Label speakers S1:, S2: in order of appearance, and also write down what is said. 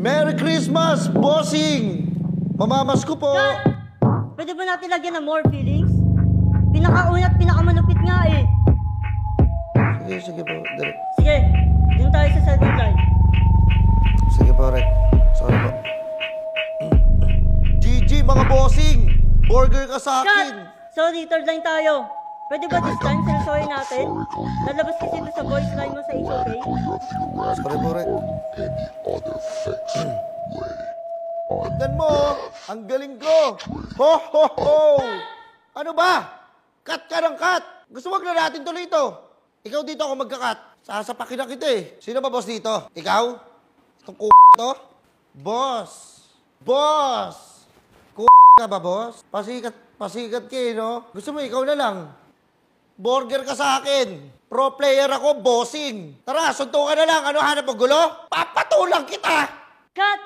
S1: Merry Christmas, bossing! Mamamas ko po.
S2: Kat! Pwede ba natin lagyan ng more feelings? Pinakauna at pinakamalupit nga eh.
S1: Sige po, direct.
S2: Sige, dun tayo sa second line.
S1: Sige po, Rek. Sorry po. GG, mga bossing! Burger ka sa
S2: Kat!
S1: akin!
S2: Sorry, third line tayo. Pwede ba this time seryosohin natin? Lalabas kasi ito sa voice line mo sa HOK.
S1: Sorry po, Rek. Tignan mo, ang galing ko! Ho, ho, ho! Ano ba? Cut ka ng cut! Gusto wag na natin tuloy ito. Ikaw dito ako magka-cut. Sasapakin na kita eh. Sino ba boss dito? Ikaw? Itong to? Boss! Boss! Ka ba, boss? Pasikat ka eh, no? Gusto mo ikaw na lang. Burger ka sa akin. Pro player ako, bossing. Tara, suntukan na lang. Ano, hanap mo gulo? Papatulang kita!
S2: Cut!